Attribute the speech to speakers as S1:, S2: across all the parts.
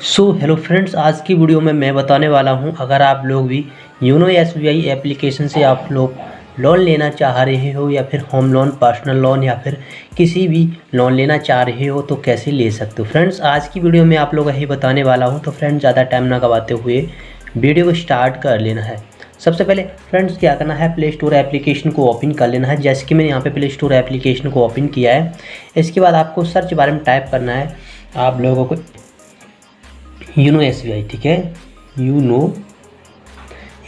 S1: Hello friends, आज की video में मैं बताने वाला हूं, अगर आप लोग भी योनो एसबीआई एप्लीकेशन से आप लोग लोन लेना चाह रहे हो या फिर होम लोन, पर्सनल लोन या फिर किसी भी लोन लेना चाह रहे हो तो कैसे ले सकते हो। फ्रेंड्स, आज की वीडियो में आप लोग यही बताने वाला हूं। तो फ्रेंड्स, ज़्यादा टाइम ना गवाते हुए वीडियो को स्टार्ट कर लेना है। सबसे पहले फ्रेंड्स क्या करना है, प्ले स्टोर एप्लीकेशन को ओपन कर लेना है। जैसे कि मैंने यहाँ पे प्ले स्टोर एप्लीकेशन को ओपन किया है। इसके बाद आपको सर्च बारे में टाइप करना है आप लोगों को योनो एसबीआई, ठीक है, योनो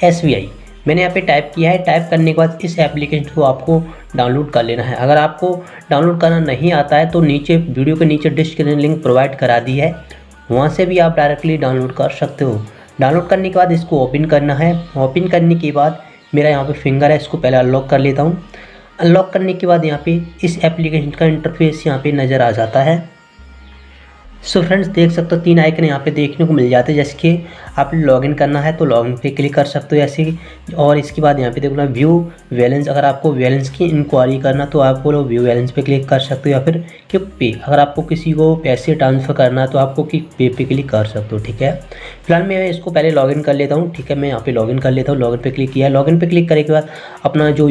S1: एसबीआई मैंने यहाँ पे टाइप किया है। टाइप करने के बाद इस एप्लीकेशन को आपको डाउनलोड कर लेना है। अगर आपको डाउनलोड करना नहीं आता है तो नीचे वीडियो के नीचे डिस्क्रिप्शन लिंक प्रोवाइड करा दी है, वहाँ से भी आप डायरेक्टली डाउनलोड कर सकते हो। डाउनलोड करने के बाद इसको ओपन करना है। ओपन करने के बाद मेरा यहाँ पे फिंगर है, इसको पहले अनलॉक कर लेता हूँ। अनलॉक करने के बाद यहाँ पे इस एप्लीकेशन का इंटरफेस यहाँ पे नज़र आ जाता है। फ्रेंड्स, देख सकते हो 3 आइकन यहाँ पे देखने को मिल जाते हैं। जैसे कि आप लॉगिन करना है तो लॉगिन पे क्लिक कर सकते हो ऐसे। और इसके बाद यहाँ पे देखना व्यू बैलेंस, अगर आपको बैलेंस की इंक्वायरी करना तो आपको व्यू बैलेंस पे क्लिक कर सकते हो, या फिर क्विक पे, अगर आपको किसी को पैसे ट्रांसफ़र करना है तो आपको क्विक पे पे क्लिक कर सकते हो, ठीक है। फिलहाल मैं इसको पहले लॉगिन कर लेता हूँ, ठीक है। मैं यहाँ पे लॉगिन कर लेता हूँ। लॉगिन पे क्लिक किया। लॉगिन पे क्लिक करने के बाद अपना जो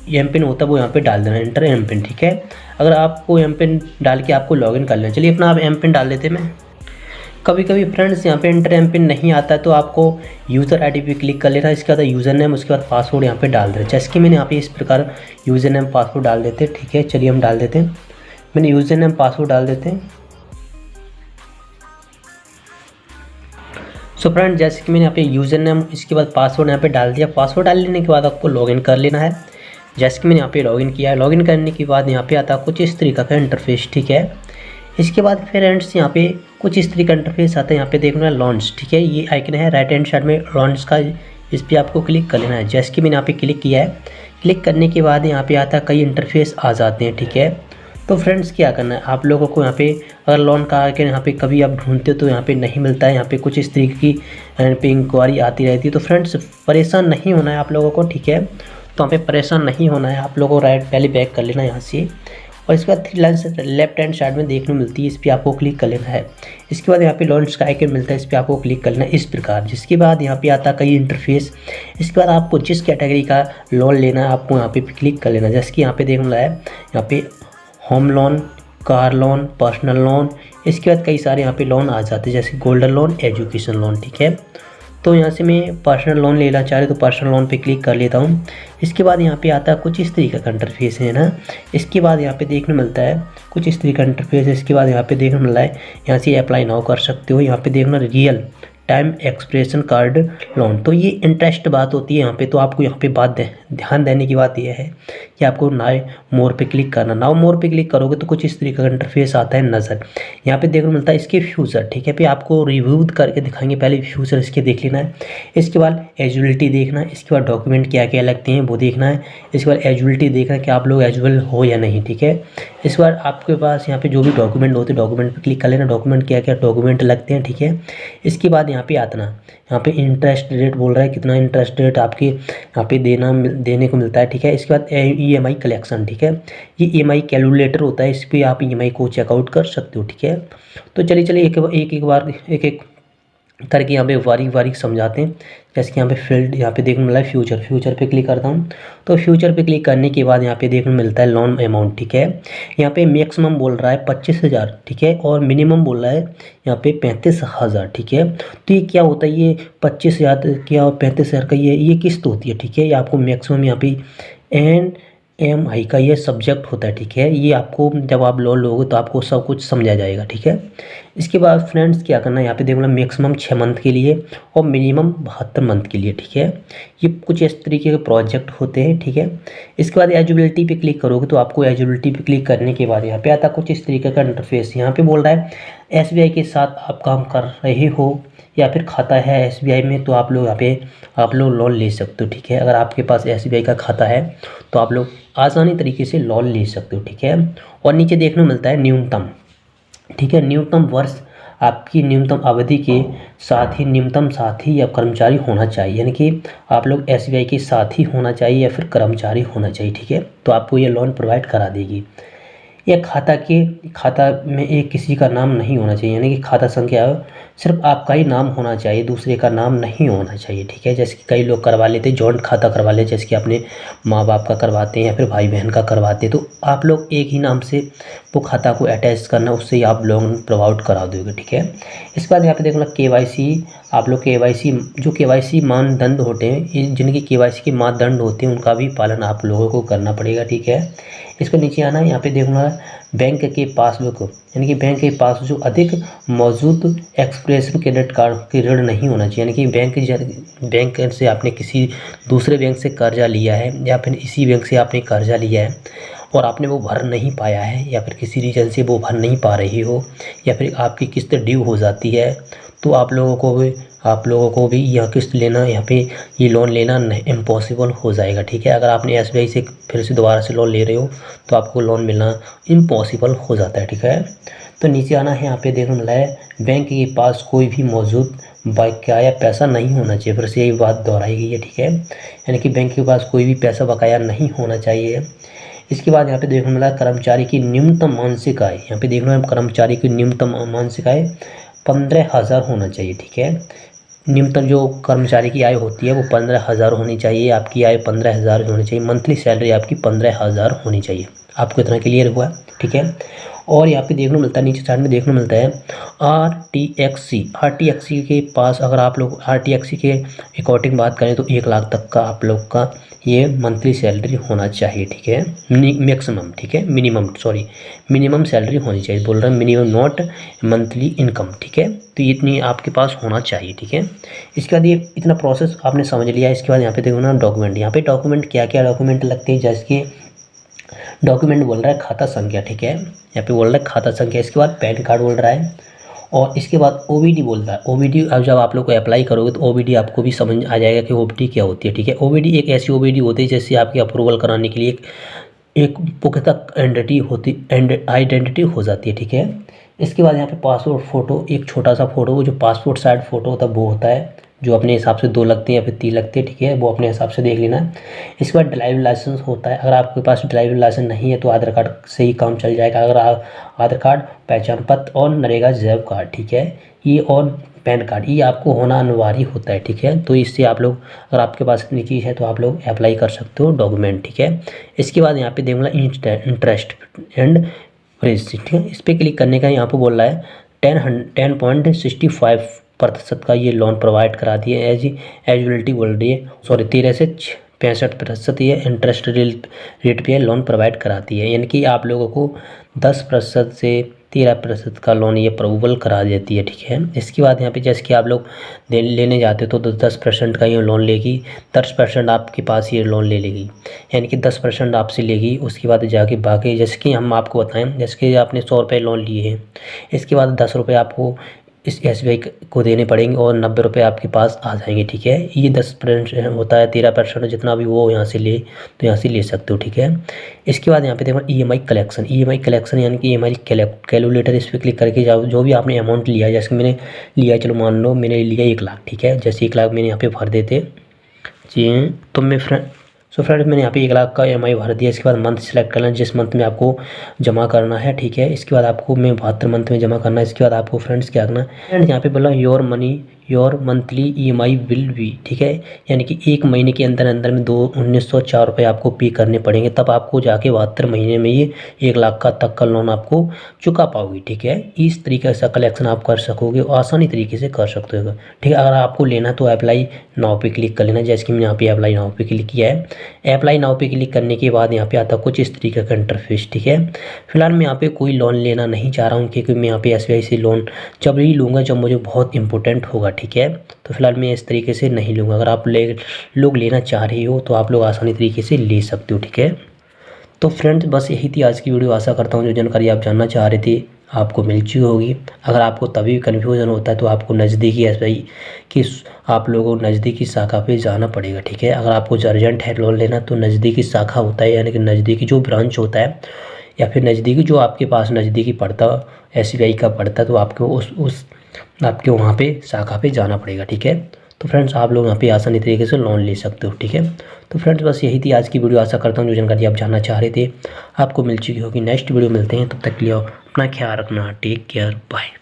S1: एम पिन होता है वो यहाँ पे डाल देना, एंटर एम पिन, ठीक है। अगर आपको एम पिन डाल के आपको लॉगिन कर लेना। चलिए अपना आप एम पिन डाल देते हैं। मैं कभी कभी फ्रेंड्स यहाँ पे एंटर एम पिन नहीं आता है तो आपको यूज़र आईडी पे क्लिक कर लेना है। इसके बाद यूज़र नेम, उसके बाद पासवर्ड यहाँ पे डाल देना। जैसे कि मैंने यहाँ पे इस प्रकार यूज़र नेम पासवर्ड डाल देते हैं, ठीक है। चलिए हम डाल देते हैं। मैंने यूज़र नेम पासवर्ड डाल देते हैं। फ्रेंड, जैसे कि मैंने यहाँ पे यूज़र नेम, इसके बाद पासवर्ड यहाँ पे डाल दिया। पासवर्ड डाल लेने के बाद आपको लॉगिन कर लेना है। जैसे कि मैंने यहाँ पे लॉगिन किया है। लॉगिन करने के बाद यहाँ पे आता है कुछ इस तरीका का इंटरफेस, ठीक है। इसके बाद फ्रेंड्स यहाँ पे कुछ इस तरीका इंटरफेस आता है। यहाँ पे देखना है लॉन्च, ठीक है, ये आइकन है राइट हैंड साइड में लॉन्च का, इस पर आपको क्लिक कर लेना है। जैसे कि मैंने यहाँ पे क्लिक किया है। क्लिक करने के बाद यहाँ पे आता है कई इंटरफेस आ जाते हैं, ठीक है। तो फ्रेंड्स क्या करना है, आप लोगों को यहाँ पे अगर लोन का आइकन यहाँ पे कभी आप ढूंढते हो तो यहाँ पे नहीं मिलता है, यहाँ पे कुछ इस तरीके की यहाँ पे इंक्वायरी आती रहती है। तो फ्रेंड्स परेशान नहीं होना है आप लोगों को, ठीक है। तो यहाँ पे परेशान नहीं होना है आप लोगों को। राइट पहले बैक कर लेना है यहाँ से, और इसके बाद 3 लाइन से लेफ्ट हैंड साइड में देखने मिलती है, इस पर आपको क्लिक कर लेना है। इसके बाद यहाँ पे लॉन्च का आइकन मिलता है, इस पर आपको क्लिक कर लेना है इस प्रकार। जिसके बाद यहाँ पे आता है कई इंटरफेस। इसके बाद आपको जिस कैटेगरी का लोन लेना है आपको यहाँ पे क्लिक कर लेना है। जैसे कि यहाँ पे देखना है, यहाँ पे home loan, car loan, personal loan, इसके बाद कई सारे यहाँ पे लोन आ जाते हैं, जैसे गोल्डन लोन, एजुकेशन लोन, ठीक है। तो यहाँ से मैं पर्सनल लोन लेना चाह रही हूँ तो पर्सनल लोन पे क्लिक कर लेता हूँ। इसके बाद यहाँ पे आता है कुछ इस तरीके का इंटरफेस है ना। इसके बाद यहाँ पे देखने मिलता है कुछ इस तरीके का इंटरफेस है। इसके बाद यहाँ पे देखने मिल रहा है, यहाँ से अप्लाई नाउ कर सकते हो। यहाँ पे देखना real time expression card loan, तो ये इंटरेस्ट बात होती है यहाँ पे। तो आपको यहाँ पे ध्यान देने की बात यह है कि आपको नाउ मोर पे क्लिक करना। नाउ मोर पे क्लिक करोगे तो कुछ इस तरीके का इंटरफेस आता है नज़र। यहाँ पे देखने मिलता है इसके फ्यूचर, ठीक है। पे आपको रिव्यू करके दिखाएंगे, पहले फ्यूचर इसके देख लेना है। इसके बाद एजुअलिटी देखना है। इसके बाद डॉक्यूमेंट क्या क्या लगते हैं वो देखना है। इसके बाद एजुअलिटी देखना है कि आप लोग एजुअल हो या नहीं, ठीक है। इसके बाद आपके पास यहाँ पे जो भी डॉक्यूमेंट होते हैं डॉक्यूमेंट पे क्लिक कर लेना, डॉक्यूमेंट क्या क्या डॉक्यूमेंट लगते हैं, ठीक है। इसके बाद यहाँ पे आतना, यहाँ पे इंटरेस्ट रेट बोल रहा है कितना इंटरेस्ट रेट आपके यहाँ पे देने को मिलता है, ठीक है। इसके बाद ईएमआई कलेक्शन, ठीक है, ये ईएमआई कैलकुलेटर होता है, इस पर आप ईएमआई को चेकआउट कर सकते हो, ठीक है। तो चलिए एक बार एक करके यहाँ पे बारीक समझाते हैं। जैसे कि यहाँ पे फील्ड, यहाँ पे देखने मिला है फ्यूचर पे क्लिक करता हूँ। तो फ्यूचर पे क्लिक करने के बाद यहाँ पे देखने मिलता है लोन अमाउंट, ठीक है। यहाँ पे मैक्सिमम बोल रहा है 25,000, ठीक है, और मिनिमम बोल रहा है यहाँ पे 35,000, ठीक है। तो ये क्या होता है, ये 25,000 क्या और 35,000 का ये किस्त होती है, ठीक है। ये आपको मैक्सिमम यहाँ पे EMI का ये सब्जेक्ट होता है, ठीक है। ये आपको जब आप लोन लोगे तो आपको सब कुछ समझा जाएगा, ठीक है। इसके बाद फ्रेंड्स क्या करना है, यहाँ पे देखना मैक्सिमम 6 मंथ के लिए और मिनिमम 72 मंथ के लिए, ठीक है। ये कुछ इस तरीके के प्रोजेक्ट होते हैं, ठीक है। इसके बाद एलिजिबिलिटी पे क्लिक करोगे तो आपको एलिजिबिलिटी पे क्लिक करने के बाद यहाँ पे आता कुछ इस तरीके का इंटरफेस। यहाँ पे बोल रहा है SBI के साथ आप काम कर रहे हो या फिर खाता है SBI में तो आप लोग यहाँ पे आप लोग लोन ले सकते हो, ठीक है। अगर आपके पास SBI का खाता है तो आप लोग आसानी तरीके से लोन ले सकते हो, ठीक है। और नीचे देखने मिलता है न्यूनतम, ठीक है, न्यूनतम वर्ष आपकी न्यूनतम अवधि के साथ ही न्यूनतम साथी या कर्मचारी होना चाहिए, यानी कि आप लोग SBI के साथी होना चाहिए या फिर कर्मचारी होना चाहिए, ठीक है। तो आपको ये लोन प्रोवाइड करा देगी। या खाता में एक किसी का नाम नहीं होना चाहिए, यानी कि खाता संख्या सिर्फ आपका ही नाम होना चाहिए, दूसरे का नाम नहीं होना चाहिए, ठीक है। जैसे कि कई लोग करवा लेते हैं जॉइंट खाता करवा लेते, जैसे कि अपने माँ बाप का करवाते हैं या फिर भाई बहन का करवाते हैं, तो आप लोग एक ही नाम से वो खाता को अटैच करना, उससे ही आप लोन प्रोवाइड करा दोगे, ठीक है। इसके बाद यहाँ पे देखना KYC, आप लोग KYC जो KYC मानदंड होते हैं, जिनकी KYC के मानदंड होते हैं उनका भी पालन आप लोगों को करना पड़ेगा, ठीक है। इस पर नीचे आना, यहाँ पे देखना बैंक के पासबुक, यानी कि बैंक के पास जो अधिक मौजूद एक्सप्रेशन क्रेडिट कार्ड की ऋण नहीं होना चाहिए, यानी कि बैंक से आपने किसी दूसरे बैंक से कर्जा लिया है या फिर इसी बैंक से आपने कर्जा लिया है और आपने वो भर नहीं पाया है, या फिर किसी रीज़न से वो भर नहीं पा रही हो, या फिर आपकी किस्त ड्यू हो जाती है, तो आप लोगों को भी यह किस्त लेना, यहाँ पे ये लोन लेना इम्पॉसिबल हो जाएगा, ठीक है। अगर आपने SBI से फिर से दोबारा से लोन ले रहे हो तो आपको लोन मिलना इम्पॉसिबल हो जाता है, ठीक है। तो नीचे आना है, यहाँ पे देखने मिला है बैंक के पास कोई भी मौजूद बकाया पैसा नहीं होना चाहिए, फिर से यही बात दोहराई गई है, ठीक है। यानी कि बैंक के पास कोई भी पैसा बकाया नहीं होना चाहिए। इसके बाद यहाँ पे देखने मिला कर्मचारी की न्यूनतम मासिक आय, यहाँ पे देखना है कर्मचारी की न्यूनतम मासिक आय 15,000 होना चाहिए, ठीक है। न्यूनतम जो कर्मचारी की आय होती है वो 15,000 होनी चाहिए, आपकी आय 15,000 होनी चाहिए, मंथली सैलरी आपकी 15,000 होनी चाहिए। आपको इतना क्लियर हुआ, ठीक है। और यहाँ पे देखने मिलता है, नीचे साइड में देखने मिलता है RTXC के पास, अगर आप लोग RTXC के अकॉर्डिंग बात करें तो 1 लाख तक का आप लोग का ये मंथली सैलरी होना चाहिए, ठीक है। मैक्सिमम, ठीक है, मिनिमम सैलरी होनी चाहिए, बोल रहे हैं मिनिमम नॉट मंथली इनकम, ठीक है। तो इतनी आपके पास होना चाहिए, ठीक है। इसके बाद ये इतना प्रोसेस आपने समझ लिया। इसके बाद यहाँ पे देखो ना डॉक्यूमेंट, यहाँ पे डॉक्यूमेंट क्या क्या डॉक्यूमेंट लगते हैं, जैसे कि डॉक्यूमेंट बोल रहा है खाता संख्या, ठीक है, यहाँ पे बोल रहा है खाता संख्या। इसके बाद पैन कार्ड बोल रहा है, और इसके बाद OBD बोल रहा है। OBD अब जब आप लोग को अप्लाई करोगे तो OBD आपको भी समझ आ जाएगा कि OBD क्या होती है, ठीक है। OBD एक ऐसी OBD होती है जैसे आपकी अप्रूवल कराने के लिए एक पुख्ता आइडेंटिटी हो जाती है, ठीक है। इसके बाद यहाँ पे पासपोर्ट फ़ोटो, एक छोटा सा फ़ोटो, जो पासपोर्ट साइज फ़ोटो होता है वो होता है, जो अपने हिसाब से 2 लगते हैं या फिर 3 लगते हैं, ठीक है, वो अपने हिसाब से देख लेना है। इसके बाद ड्राइविंग लाइसेंस होता है, अगर आपके पास ड्राइविंग लाइसेंस नहीं है तो आधार कार्ड से ही काम चल जाएगा। अगर आधार कार्ड, पहचान पत्र और नरेगा जॉब कार्ड, ठीक है, ये और पैन कार्ड, ये आपको होना अनिवार्य होता है, ठीक है। तो इससे आप लोग, अगर आपके पास इतनी चीज़ है तो आप लोग अप्लाई कर सकते हो डॉक्यूमेंट, ठीक है। इसके बाद यहाँ पे देखना इंटरेस्ट एंड फ्रेज, ठीक है, इस पर क्लिक करने का यहाँ पे बोल रहा है 10.65% का ये लोन प्रोवाइड करा दिए, एलिजिबिलिटी बोल रही है, सॉरी 13 से 65% ये इंटरेस्ट रेट पे लोन प्रोवाइड कराती है, यानी कि आप लोगों को 10% से 13% का लोन ये अप्रूवल करा देती है, ठीक है। इसके बाद यहाँ पे जैसे कि आप लोग लेने जाते हो तो 10% का ये लोन लेगी, 10% आपके पास ये लोन ले लेगी, यानी कि 10% आपसे लेगी। उसके बाद जाके बाकी, जैसे कि हम आपको बताएं, जैसे कि आपने 100 रुपये लोन लिए हैं, इसके बाद 10 रुपये आपको इस SBI को देने पड़ेंगे और 90 रुपये आपके पास आ जाएंगे, ठीक है। ये 10% होता है, 13% जितना भी वो यहाँ से ले तो यहाँ से ले सकते हो, ठीक है। इसके बाद यहाँ पे देखो EMI कलेक्शन यानी कि EMI कैलकुलेटर, इस पर क्लिक करके जाओ, जो भी आपने अमाउंट लिया है, जैसे मैंने लिया है, चलो मान लो मैंने लिया 1 लाख, ठीक है, जैसे 1 लाख मैंने यहाँ पे भर देते जी, तो मैं फ्रेंड्स मैंने यहाँ पे 1 लाख का EMI भर दिया। इसके बाद मंथ सेलेक्ट करना, जिस मंथ में आपको जमा करना है, ठीक है। इसके बाद आपको मैं 72 मंथ में जमा करना है। इसके बाद आपको फ्रेंड्स क्या करना है, फ्रेंड्स यहाँ पे बोला your monthly EMI will be, ठीक है, यानी कि 1 महीने के अंदर में 1904 रुपये आपको पे करने पड़ेंगे, तब आपको जाके 72 महीने में ये 1 लाख का तक का लोन आपको चुका पाओगे, ठीक है। इस तरीके से कलेक्शन आप कर सकोगे और आसानी तरीके से कर सकते हो, ठीक है। अगर आपको लेना तो अप्लाई नाउ पे क्लिक कर लेना, जैसे कि मैंने यहाँ पे अप्लाई नाउ पे क्लिक किया है। अप्लाई नाउ पे क्लिक करने के बाद यहाँ पे आता कुछ इस तरीके का इंटरफेस, ठीक है। फिलहाल मैं यहाँ पे कोई लोन लेना नहीं चाह रहा हूँ, क्योंकि मैं यहाँ पे SBI से लोन जब ही लूँगा जब मुझे बहुत इंपॉर्टेंट होगा, ठीक है। तो फिलहाल मैं इस तरीके से नहीं लूँगा। अगर आप लोग लेना चाह रहे हो तो आप लोग आसानी तरीके से ले सकते हो, ठीक है। तो फ्रेंड्स बस यही थी आज की वीडियो। आशा करता हूँ जो जानकारी आप जानना चाह रहे थे आपको मिल चुकी होगी। अगर आपको तभी कन्फ्यूज़न होता है तो आपको नज़दीकी SBI की आप लोगों को नज़दीकी शाखा पे जाना पड़ेगा, ठीक है। अगर आपको अर्जेंट है लोन लेना तो नज़दीकी शाखा होता है, यानी कि नज़दीकी जो ब्रांच होता है या फिर नज़दीकी जो आपके पास नज़दीकी पड़ता SBI का पड़ता, तो आपको उस आपके वहाँ पे शाखा पे जाना पड़ेगा, ठीक है। तो फ्रेंड्स आप लोग यहाँ पे आसानी तरीके से लोन ले सकते हो, ठीक है। तो फ्रेंड्स बस यही थी आज की वीडियो। आशा करता हूँ जो जानकारी आप जानना चाह रहे थे आपको मिल चुकी होगी। नेक्स्ट वीडियो मिलते हैं, तब तक के लिए अपना ख्याल रखना। Take care, bye.